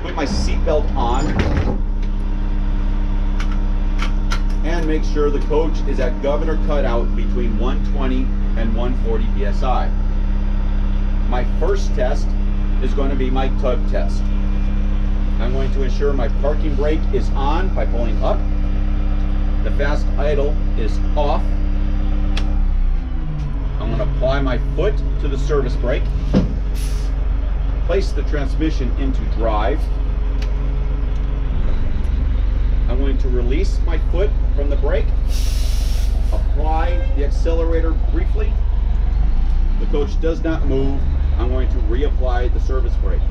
put my seatbelt on, and make sure the coach is at governor cutout between 120 and 140 psi. My first test is going to be my tug test. I'm going to ensure my parking brake is on by pulling up. The fast idle is off. I'm going to apply my foot to the service brake. Place the transmission into drive. I'm going to release my foot from the brake. Apply the accelerator briefly. The coach does not move. I'm going to reapply the service brake.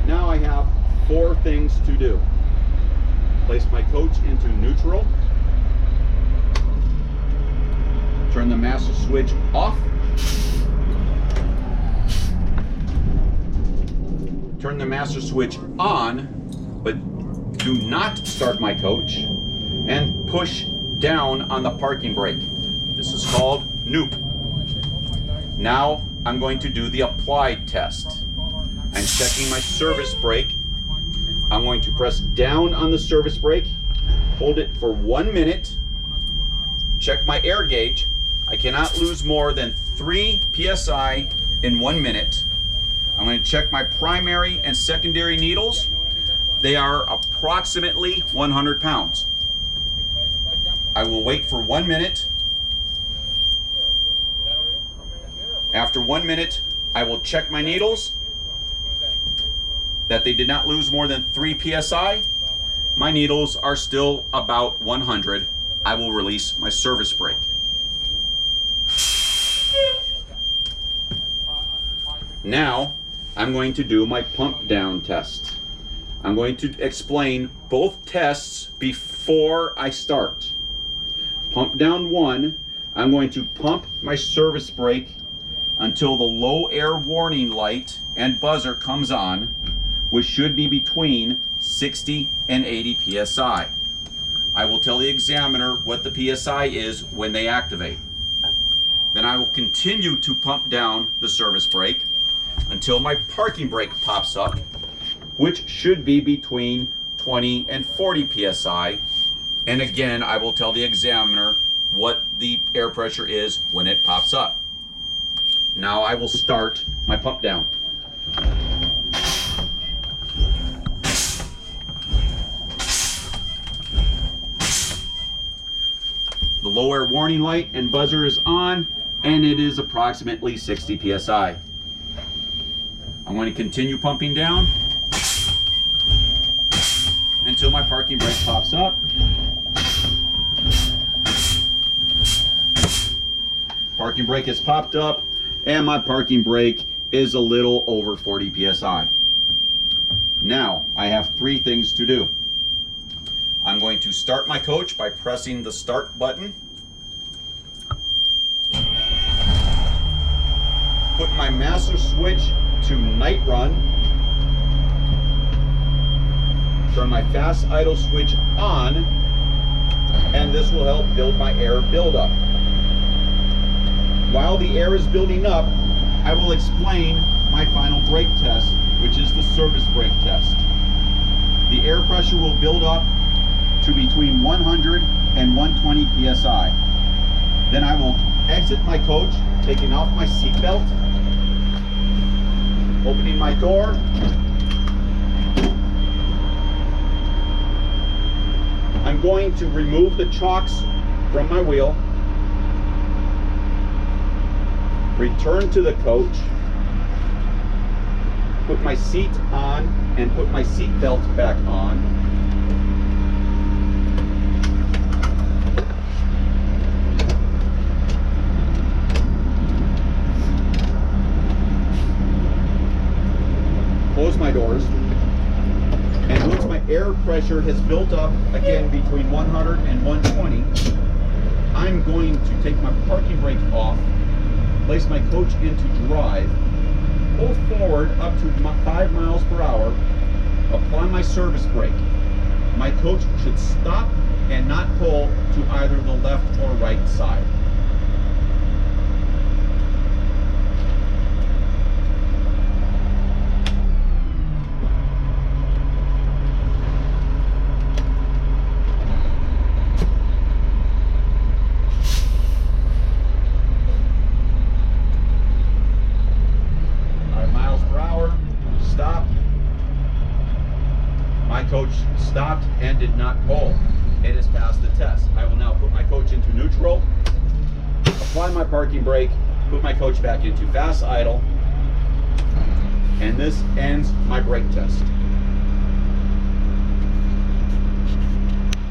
Now I have 4 things to do. Place my coach into neutral. Turn the master switch off. Turn the master switch on, but do not start my coach, and push down on the parking brake. This is called Noop. Now I'm going to do the applied test. I'm checking my service brake. I'm going to press down on the service brake, hold it for 1 minute, check my air gauge. I cannot lose more than 3 psi in 1 minute. I'm going to check my primary and secondary needles. They are approximately 100 pounds. I will wait for 1 minute. After 1 minute, I will check my needles, that they did not lose more than 3 psi. My needles are still about 100. I will release my service brake. Now, I'm going to do my pump down test. I'm going to explain both tests before I start. Pump down 1, I'm going to pump my service brake until the low air warning light and buzzer comes on, which should be between 60 and 80 psi. I will tell the examiner what the psi is when they activate. Then I will continue to pump down the service brake until my parking brake pops up, which should be between 20 and 40 psi. And again, I will tell the examiner what the air pressure is when it pops up. Now I will start my pump down. The low air warning light and buzzer is on, and it is approximately 60 psi. I'm going to continue pumping down until my parking brake pops up. Parking brake has popped up, and my parking brake is a little over 40 psi. Now I have 3 things to do. I'm going to start my coach by pressing the start button. Put my master switch to night run. Turn my fast idle switch on, and this will help build my air buildup. While the air is building up, I will explain my final brake test, which is the service brake test. The air pressure will build up to between 100 and 120 psi. Then I will exit my coach, taking off my seatbelt, opening my door, I'm going to remove the chocks from my wheel, return to the coach, put my seat on and put my seat belt back on. Close my doors, and once my air pressure has built up again between 100 and 120, I'm going to take my parking brake off, place my coach into drive, pull forward up to 5 miles per hour, apply my service brake. My coach should stop and not pull to either the left or right side. My coach stopped and did not pull. It has passed the test. I will now put my coach into neutral, apply my parking brake, put my coach back into fast idle, and this ends my brake test.